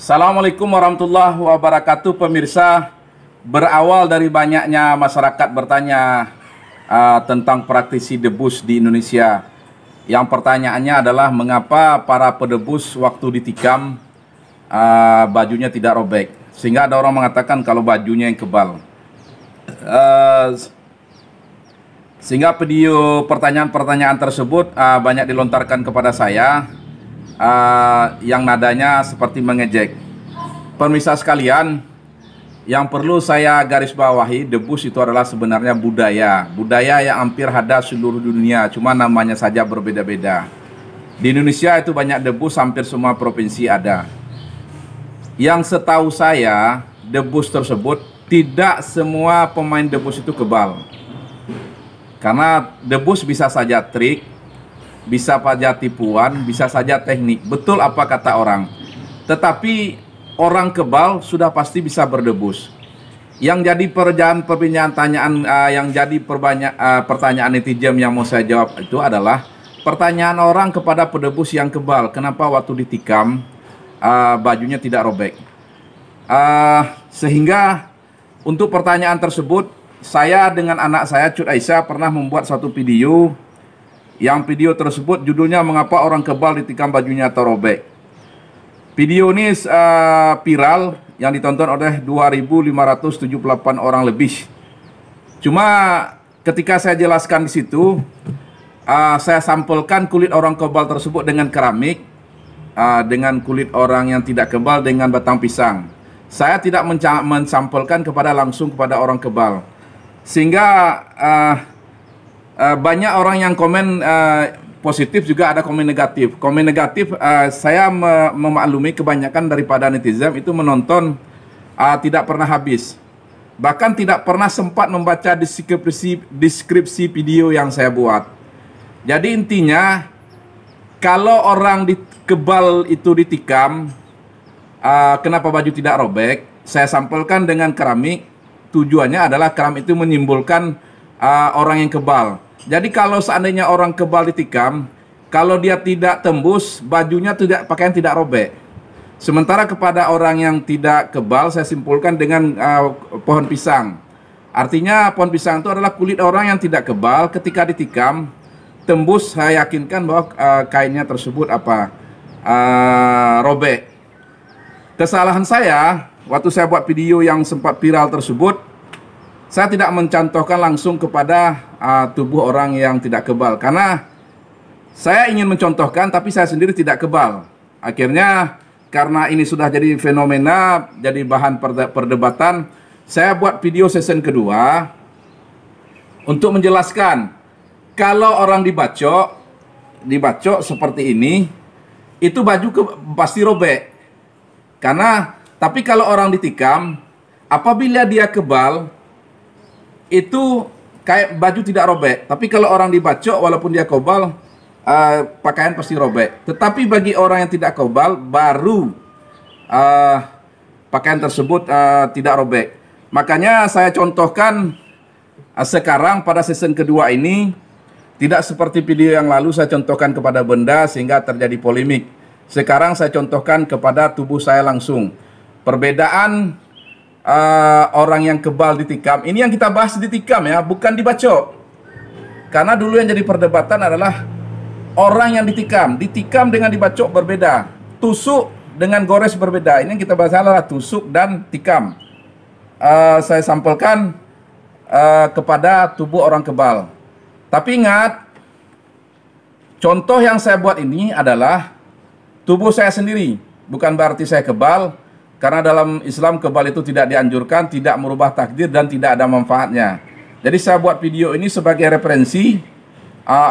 Assalamualaikum warahmatullahi wabarakatuh, pemirsa. Berawal dari banyaknya masyarakat bertanya tentang praktisi debus di Indonesia. Yang pertanyaannya adalah mengapa para pedebus waktu ditikam bajunya tidak robek. Sehingga ada orang mengatakan kalau bajunya yang kebal. Sehingga video pertanyaan-pertanyaan tersebut banyak dilontarkan kepada saya, yang nadanya seperti mengejek. Pemirsa sekalian, yang perlu saya garis bawahi, debus itu adalah sebenarnya budaya yang hampir ada seluruh dunia, cuma namanya saja berbeda-beda. Di Indonesia itu banyak debus, hampir semua provinsi ada. Yang setahu saya, debus tersebut tidak semua pemain debus itu kebal. Karena debus bisa saja trik, bisa saja tipuan, bisa saja teknik. Betul apa kata orang. Tetapi orang kebal sudah pasti bisa berdebus. Yang jadi pertanyaan netizen yang mau saya jawab itu adalah pertanyaan orang kepada pedebus yang kebal. Kenapa waktu ditikam bajunya tidak robek? Sehingga untuk pertanyaan tersebut, saya dengan anak saya Cut Aisyah pernah membuat satu video. Yang video tersebut judulnya mengapa orang kebal ditikam bajunya terobek. Video ini viral yang ditonton oleh 2.578 orang lebih. Cuma ketika saya jelaskan di situ, saya sampelkan kulit orang kebal tersebut dengan keramik, dengan kulit orang yang tidak kebal dengan batang pisang. Saya tidak mensampelkan langsung kepada orang kebal. Sehingga banyak orang yang komen positif, juga ada komen negatif. Komen negatif, saya memaklumi kebanyakan daripada netizen itu menonton tidak pernah habis. Bahkan tidak pernah sempat membaca deskripsi video yang saya buat. Jadi intinya, kalau orang kebal itu ditikam, kenapa baju tidak robek, saya sampelkan dengan keramik. Tujuannya adalah keramik itu menyimpulkan orang yang kebal. Jadi kalau seandainya orang kebal ditikam, kalau dia tidak tembus, pakaian tidak robek. Sementara kepada orang yang tidak kebal, saya simpulkan dengan pohon pisang. Artinya pohon pisang itu adalah kulit orang yang tidak kebal. Ketika ditikam, tembus, saya yakinkan bahwa kainnya tersebut robek. Kesalahan saya, waktu saya buat video yang sempat viral tersebut, saya tidak mencontohkan langsung kepada tubuh orang yang tidak kebal. Karena saya ingin mencontohkan, tapi saya sendiri tidak kebal. Akhirnya, karena ini sudah jadi fenomena, jadi bahan perdebatan, saya buat video season kedua untuk menjelaskan, kalau orang dibacok seperti ini, itu baju pasti robek. Tapi kalau orang ditikam, apabila dia kebal, itu kayak baju tidak robek. Tapi kalau orang dibacok, walaupun dia kebal, pakaian pasti robek. Tetapi bagi orang yang tidak kebal, baru pakaian tersebut tidak robek. Makanya saya contohkan sekarang pada season kedua ini, tidak seperti video yang lalu saya contohkan kepada benda sehingga terjadi polemik. Sekarang saya contohkan kepada tubuh saya langsung. Perbedaan orang yang kebal ditikam, ini yang kita bahas ditikam ya, bukan dibacok. Karena dulu yang jadi perdebatan adalah orang yang ditikam dengan dibacok berbeda. Tusuk dengan gores berbeda. Ini yang kita bahas adalah tusuk dan tikam. Saya sampelkan kepada tubuh orang kebal. Tapi ingat, contoh yang saya buat ini adalah tubuh saya sendiri. Bukan berarti saya kebal. Karena dalam Islam kebal itu tidak dianjurkan, tidak merubah takdir, dan tidak ada manfaatnya. Jadi saya buat video ini sebagai referensi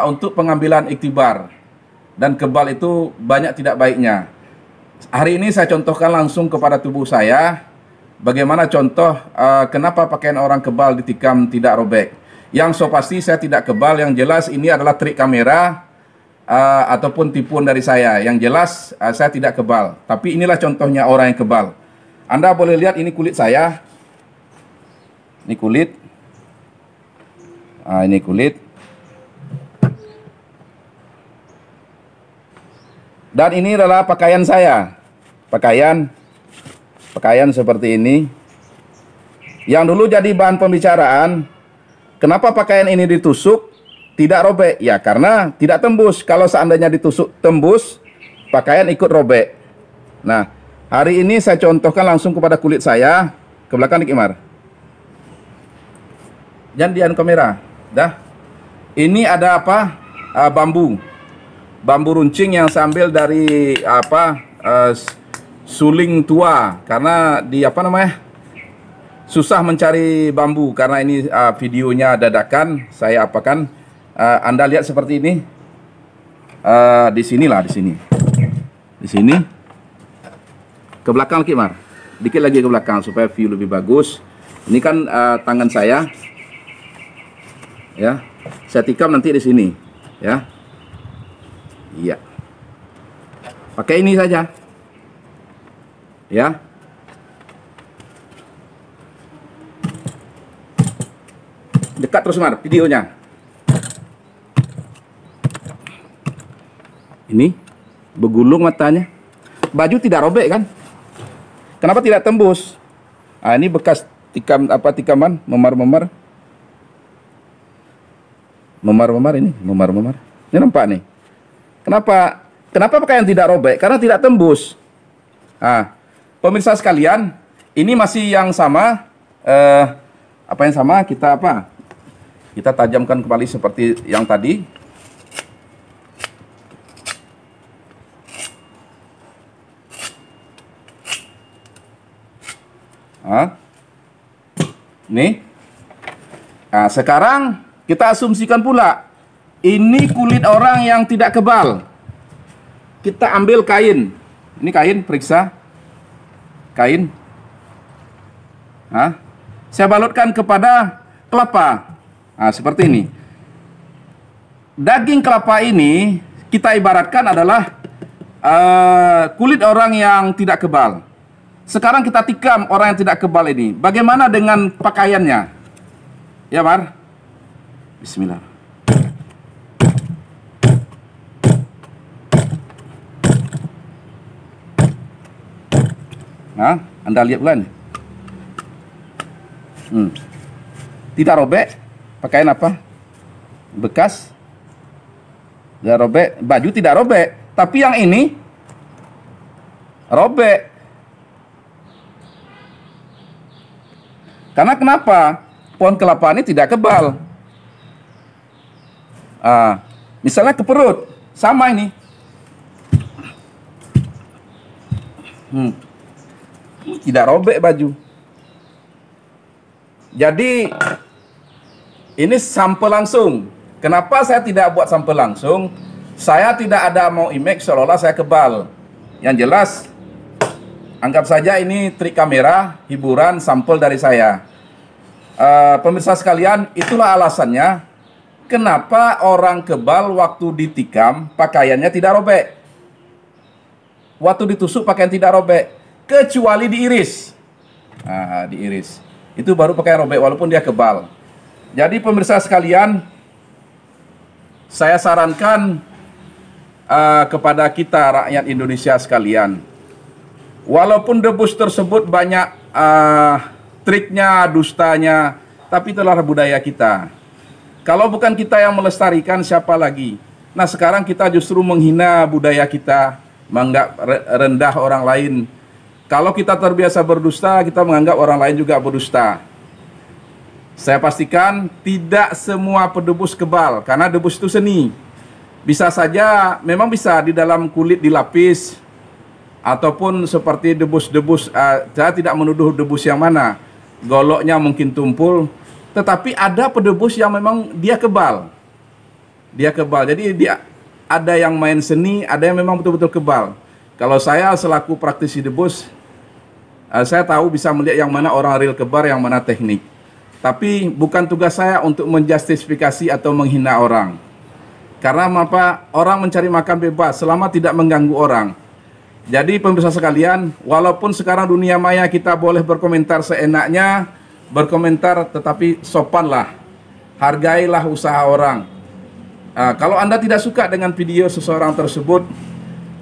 untuk pengambilan iktibar. Dan kebal itu banyak tidak baiknya. Hari ini saya contohkan langsung kepada tubuh saya, bagaimana contoh kenapa pakaian orang kebal ditikam tidak robek. Yang so pasti saya tidak kebal, yang jelas ini adalah trik kamera ataupun tipuan dari saya. Yang jelas saya tidak kebal. Tapi inilah contohnya orang yang kebal. Anda boleh lihat, ini kulit saya. Ini kulit. Ini kulit. Dan ini adalah pakaian saya. Pakaian pakaian seperti ini. Yang dulu jadi bahan pembicaraan, kenapa pakaian ini ditusuk tidak robek? Ya karena tidak tembus. Kalau seandainya ditusuk tembus, pakaian ikut robek. Nah, hari ini saya contohkan langsung kepada kulit saya. Ke belakang nih Imar. Jangan dian kamera. Dah. Ini ada apa? Bambu. Bambu runcing yang saya ambil dari apa? Suling tua. Karena di apa namanya? Susah mencari bambu karena ini videonya dadakan. Saya apakan? Anda lihat seperti ini. Di sinilah, di sini. Di sini. Ke belakang lagi, Mar. Dikit lagi ke belakang supaya view lebih bagus. Ini kan tangan saya. Ya. Saya tikam nanti di sini, ya. Iya. Pakai ini saja. Ya. Dekat terus, Mar, videonya. Ini bergulung matanya. Baju tidak robek kan? Kenapa tidak tembus? Ini bekas tikaman memar-memar. Memar-memar ini, memar-memar. Ini nampak nih. Kenapa pakaian tidak robek? Karena tidak tembus. Pemirsa sekalian, ini masih yang sama. Apa yang sama? Kita tajamkan kembali seperti yang tadi. Nih. Nah, sekarang kita asumsikan pula ini kulit orang yang tidak kebal. Kita ambil kain. Ini kain, periksa. Kain. Saya balutkan kepada kelapa. Seperti ini. Daging kelapa ini kita ibaratkan adalah kulit orang yang tidak kebal. Sekarang kita tikam orang yang tidak kebal ini. Bagaimana dengan pakaiannya? Ya, Mar. Bismillah. Anda lihat bukan? Tidak robek. Pakaian apa? Bekas. Tidak robek. Baju tidak robek. Tapi yang ini robek. Karena kenapa? Pohon kelapa ini tidak kebal. Misalnya ke perut, sama ini. Tidak robek baju. Jadi ini sampel langsung. Kenapa saya tidak buat sampel langsung? Saya tidak ada mau image seolah-olah saya kebal. Yang jelas, anggap saja ini trik kamera, hiburan, sampel dari saya. Pemirsa sekalian, itulah alasannya kenapa orang kebal waktu ditikam pakaiannya tidak robek. Waktu ditusuk pakaian tidak robek, kecuali diiris. Diiris. Itu baru pakaian robek walaupun dia kebal. Jadi pemirsa sekalian, saya sarankan kepada kita rakyat Indonesia sekalian, walaupun debus tersebut banyak triknya, dustanya, tapi itulah budaya kita. Kalau bukan kita yang melestarikan, siapa lagi? Nah, sekarang kita justru menghina budaya kita, menganggap rendah orang lain. Kalau kita terbiasa berdusta, kita menganggap orang lain juga berdusta. Saya pastikan tidak semua pedebus kebal, karena debus itu seni. Bisa saja, memang bisa di dalam kulit dilapis, ataupun seperti debus-debus, saya tidak menuduh debus yang mana. Goloknya mungkin tumpul, tetapi ada pedebus yang memang dia kebal. Dia kebal, jadi dia ada yang main seni, ada yang memang betul-betul kebal. Kalau saya selaku praktisi debus, saya tahu bisa melihat yang mana orang real kebal, yang mana teknik. Tapi bukan tugas saya untuk menjustifikasi atau menghina orang. Karena apa? Orang mencari makan bebas selama tidak mengganggu orang. Jadi pemirsa sekalian, walaupun sekarang dunia maya kita boleh berkomentar seenaknya, berkomentar tetapi sopanlah, hargailah usaha orang. Kalau Anda tidak suka dengan video seseorang tersebut,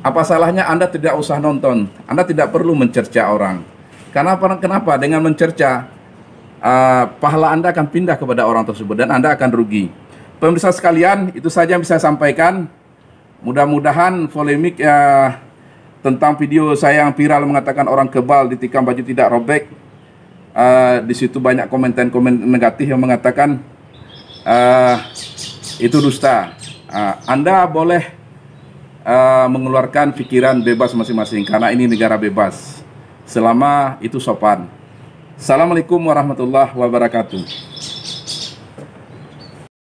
apa salahnya Anda tidak usah nonton? Anda tidak perlu mencerca orang. Kenapa? Dengan mencerca, pahala Anda akan pindah kepada orang tersebut dan Anda akan rugi. Pemirsa sekalian, itu saja yang bisa saya sampaikan. Mudah-mudahan polemik tentang video saya yang viral mengatakan orang kebal ditikam baju tidak robek, di situ banyak komen negatif yang mengatakan itu dusta. Anda boleh mengeluarkan pikiran bebas masing-masing karena ini negara bebas, selama itu sopan. Assalamualaikum warahmatullahi wabarakatuh.